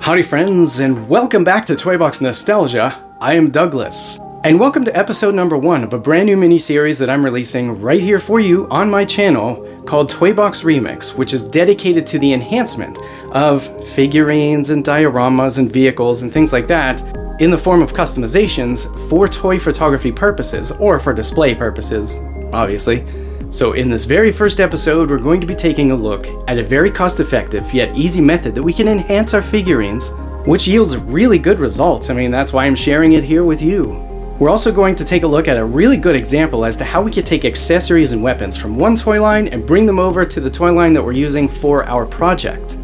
Howdy friends, and welcome back to Toybox Nostalgia. I am Douglas, and welcome to episode number 1 of a brand new mini-series that I'm releasing right here for you on my channel called Toybox Remix, which is dedicated to the enhancement of figurines and dioramas and vehicles and things like that in the form of customizations for toy photography purposes, or for display purposes, obviously. So in this very first episode, we're going to be taking a look at a very cost-effective yet easy method that we can enhance our figurines, which yields really good results. I mean, that's why I'm sharing it here with you. We're also going to take a look at a really good example as to how we could take accessories and weapons from one toy line and bring them over to the toy line that we're using for our project.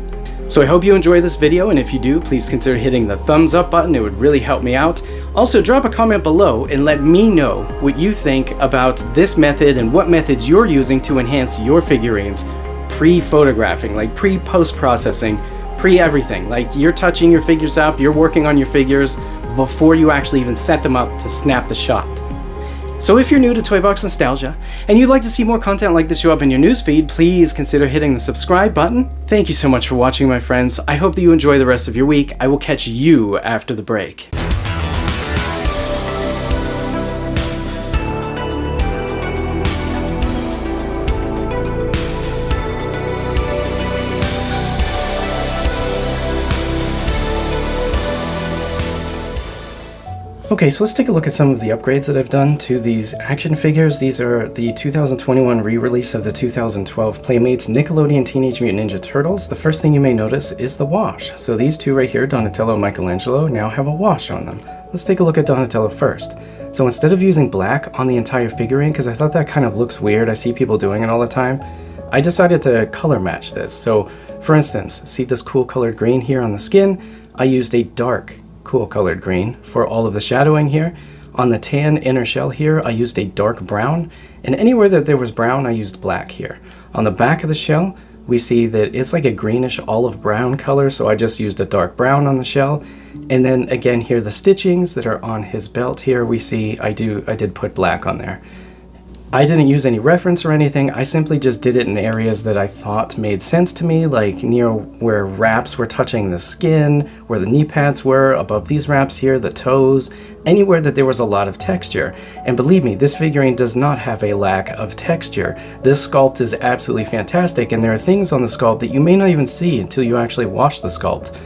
So I hope you enjoy this video, and if you do, please consider hitting the thumbs up button. It would really help me out. Also, drop a comment below and let me know what you think about this method and what methods you're using to enhance your figurines pre-photographing, like pre-post-processing, pre-everything. Like you're touching your figures up, you're working on your figures before you actually even set them up to snap the shot. So if you're new to Toybox Nostalgia and you'd like to see more content like this show up in your newsfeed, please consider hitting the subscribe button. Thank you so much for watching, my friends. I hope that you enjoy the rest of your week. I will catch you after the break. Okay, so let's take a look at some of the upgrades that I've done to these action figures. These are the 2021 re-release of the 2012 Playmates Nickelodeon Teenage Mutant Ninja Turtles. The first thing you may notice is the wash. So these two right here, Donatello and Michelangelo, now have a wash on them. Let's take a look at Donatello first. So instead of using black on the entire figurine, because I thought that kind of looks weird, I see people doing it all the time, I decided to color match this. So for instance, see this cool colored green here on the skin? I used a dark cool colored green for all of the shadowing here. On the tan inner shell here, I used a dark brown, and anywhere that there was brown, I used black here. On the back of the shell, we see that it's like a greenish olive brown color, so I just used a dark brown on the shell. And then again here, the stitchings that are on his belt here, we see I did put black on there. I didn't use any reference or anything. I simply just did it in areas that I thought made sense to me, like near where wraps were touching the skin, where the knee pads were, above these wraps here, the toes, anywhere that there was a lot of texture. And believe me, this figurine does not have a lack of texture. This sculpt is absolutely fantastic, and there are things on the sculpt that you may not even see until you actually watch the sculpt.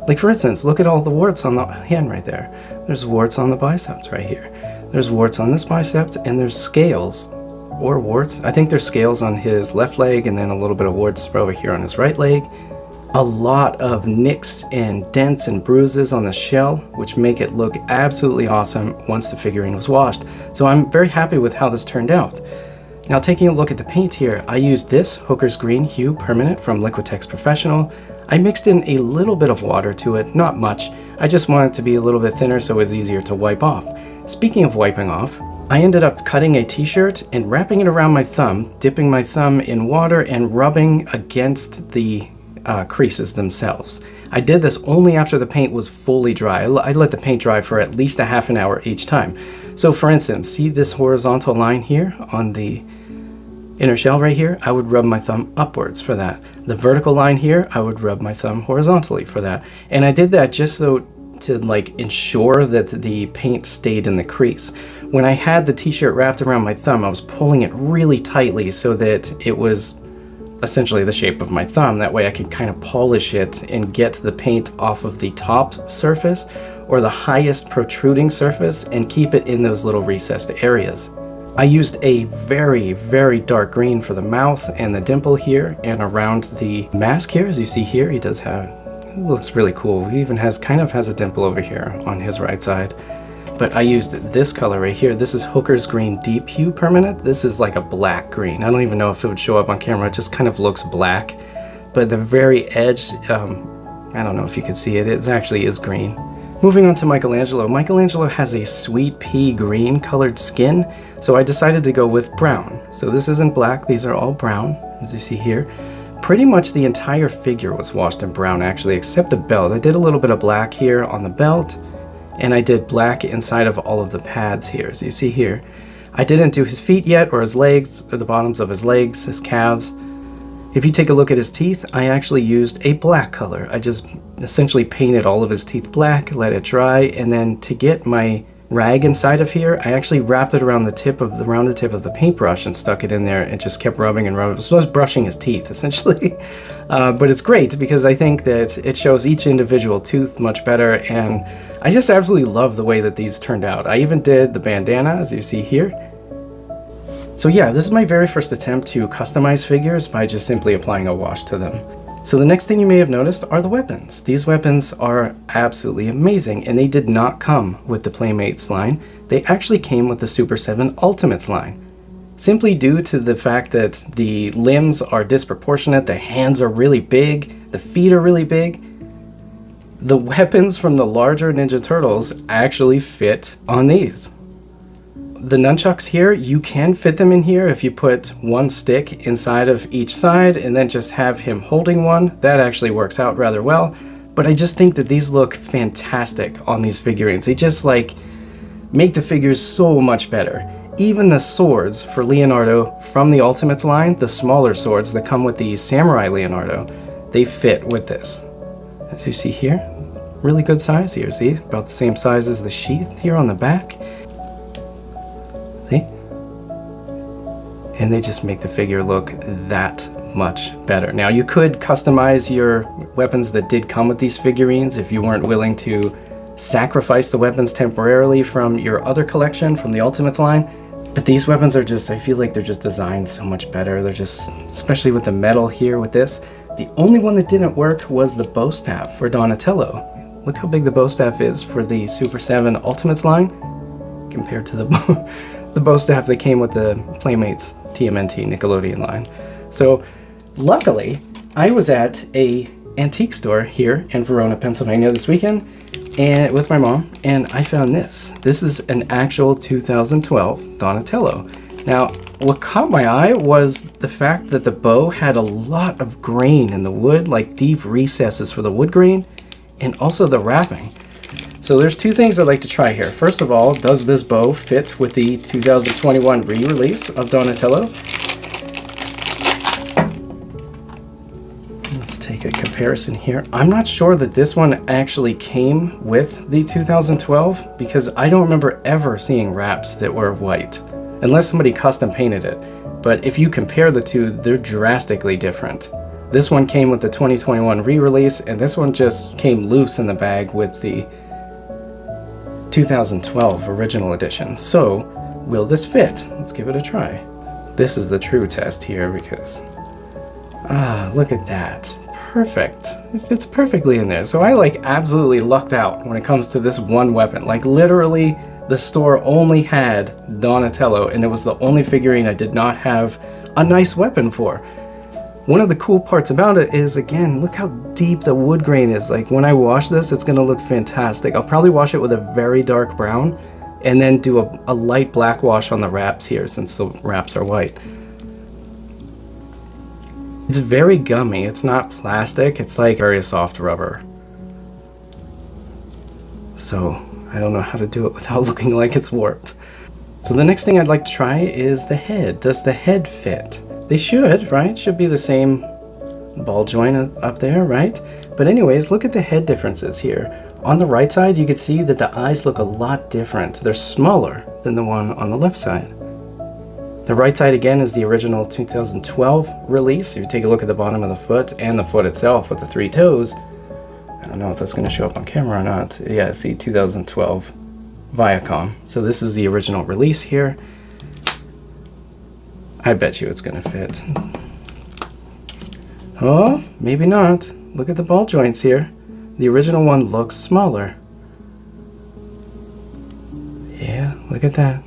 Like for instance, look at all the warts on the hand right there. There's warts on the biceps right here. There's warts on this bicep, and there's scales, or warts. I think there's scales on his left leg, and then a little bit of warts over here on his right leg. A lot of nicks and dents and bruises on the shell, which make it look absolutely awesome once the figurine was washed. So I'm very happy with how this turned out. Now taking a look at the paint here, I used this Hooker's Green Hue Permanent from Liquitex Professional. I mixed in a little bit of water to it, not much. I just want it to be a little bit thinner so it was easier to wipe off. Speaking of wiping off, I ended up cutting a t-shirt and wrapping it around my thumb, dipping my thumb in water and rubbing against the creases themselves. I did this only after the paint was fully dry. I let the paint dry for at least a half an hour each time. So for instance, see this horizontal line here on the inner shell right here? I would rub my thumb upwards for that. The vertical line here, I would rub my thumb horizontally for that. And I did that just so to like ensure that the paint stayed in the crease. When I had the t-shirt wrapped around my thumb, I was pulling it really tightly so that it was essentially the shape of my thumb. That way I could kind of polish it and get the paint off of the top surface or the highest protruding surface and keep it in those little recessed areas. I used a very, very dark green for the mouth and the dimple here and around the mask here. As you see here, he does have, it looks really cool. He even has a dimple over here on his right side. But I used this color right here. This is Hooker's Green Deep Hue Permanent. This is like a black green. I don't even know if it would show up on camera. It just kind of looks black. But the very edge, I don't know if you can see it. It actually is green. Moving on to Michelangelo. Michelangelo has a sweet pea green colored skin, so I decided to go with brown. So this isn't black, these are all brown, as you see here. Pretty much the entire figure was washed in brown actually, except the belt. I did a little bit of black here on the belt, and I did black inside of all of the pads here, as you see here. I didn't do his feet yet, or his legs, or the bottoms of his legs, his calves. If you take a look at his teeth, I actually used a black color. I just essentially painted all of his teeth black, let it dry, and then to get my rag inside of here, I actually wrapped it around the tip of the paintbrush and stuck it in there and just kept rubbing and rubbing. So I was brushing his teeth essentially. But it's great because I think that it shows each individual tooth much better, and I just absolutely love the way that these turned out. I even did the bandana, as you see here. So yeah, this is my very first attempt to customize figures by just simply applying a wash to them. So the next thing you may have noticed are the weapons. These weapons are absolutely amazing, and they did not come with the Playmates line. They actually came with the Super 7 Ultimates line. Simply due to the fact that the limbs are disproportionate, the hands are really big, the feet are really big, the weapons from the larger Ninja Turtles actually fit on these. The nunchucks here, you can fit them in here if you put one stick inside of each side and then just have him holding one. That actually works out rather well. But I just think that these look fantastic on these figurines. They just like make the figures so much better. Even the swords for Leonardo from the Ultimates line, the smaller swords that come with the Samurai Leonardo, they fit with this. As you see here, really good size here. See, about the same size as the sheath here on the back. See? And they just make the figure look that much better. Now you could customize your weapons that did come with these figurines if you weren't willing to sacrifice the weapons temporarily from your other collection from the Ultimates line. But these weapons are just, I feel like they're just designed so much better. They're just, especially with the metal here with this. The only one that didn't work was the bow staff for Donatello. Look how big the bow staff is for the Super 7 Ultimates line compared to the bow staff that came with the Playmates TMNT Nickelodeon line. So luckily, I was at a antique store here in Verona, Pennsylvania this weekend and with my mom, and I found this. This is an actual 2012 Donatello. Now, what caught my eye was the fact that the bow had a lot of grain in the wood, like deep recesses for the wood grain, and also the wrapping. So there's two things I'd like to try here. First of all, does this bow fit with the 2021 re-release of Donatello? Let's take a comparison here. I'm not sure that this one actually came with the 2012 because I don't remember ever seeing wraps that were white, unless somebody custom painted it. But if you compare the two, they're drastically different. This one came with the 2021 re-release, and this one just came loose in the bag with the 2012 original edition. So, will this fit? Let's give it a try. This is the true test here because, look at that. Perfect. It fits perfectly in there. So I like absolutely lucked out when it comes to this one weapon. Like literally, the store only had Donatello, and it was the only figurine I did not have a nice weapon for. One of the cool parts about it is, again, look how deep the wood grain is. Like when I wash this, it's gonna look fantastic. I'll probably wash it with a very dark brown and then do a light black wash on the wraps here since the wraps are white. It's very gummy. It's not plastic. It's like very soft rubber. So I don't know how to do it without looking like it's warped. So the next thing I'd like to try is the head. Does the head fit? They should, right? Should be the same ball joint up there, right? But anyways, look at the head differences here. On the right side, you can see that the eyes look a lot different. They're smaller than the one on the left side. The right side, again, is the original 2012 release. If you take a look at the bottom of the foot and the foot itself with the 3 toes, I don't know if that's going to show up on camera or not. Yeah, see, 2012 Viacom. So this is the original release here. I bet you it's going to fit. Oh, maybe not. Look at the ball joints here. The original one looks smaller. Yeah, look at that.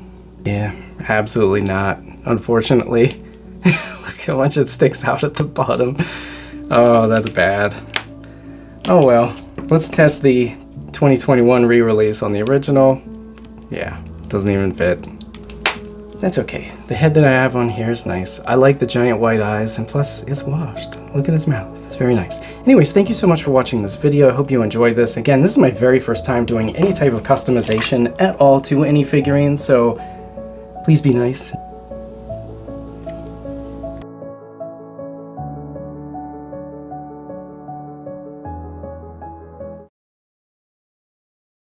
Yeah, absolutely not. Unfortunately. Look how much it sticks out at the bottom. Oh, that's bad. Oh well. Let's test the 2021 re-release on the original. Yeah, doesn't even fit. That's okay. The head that I have on here is nice. I like the giant white eyes, and plus it's washed. Look at his mouth. It's very nice. Anyways, thank you so much for watching this video. I hope you enjoyed this. Again, this is my very first time doing any type of customization at all to any figurines, so please be nice.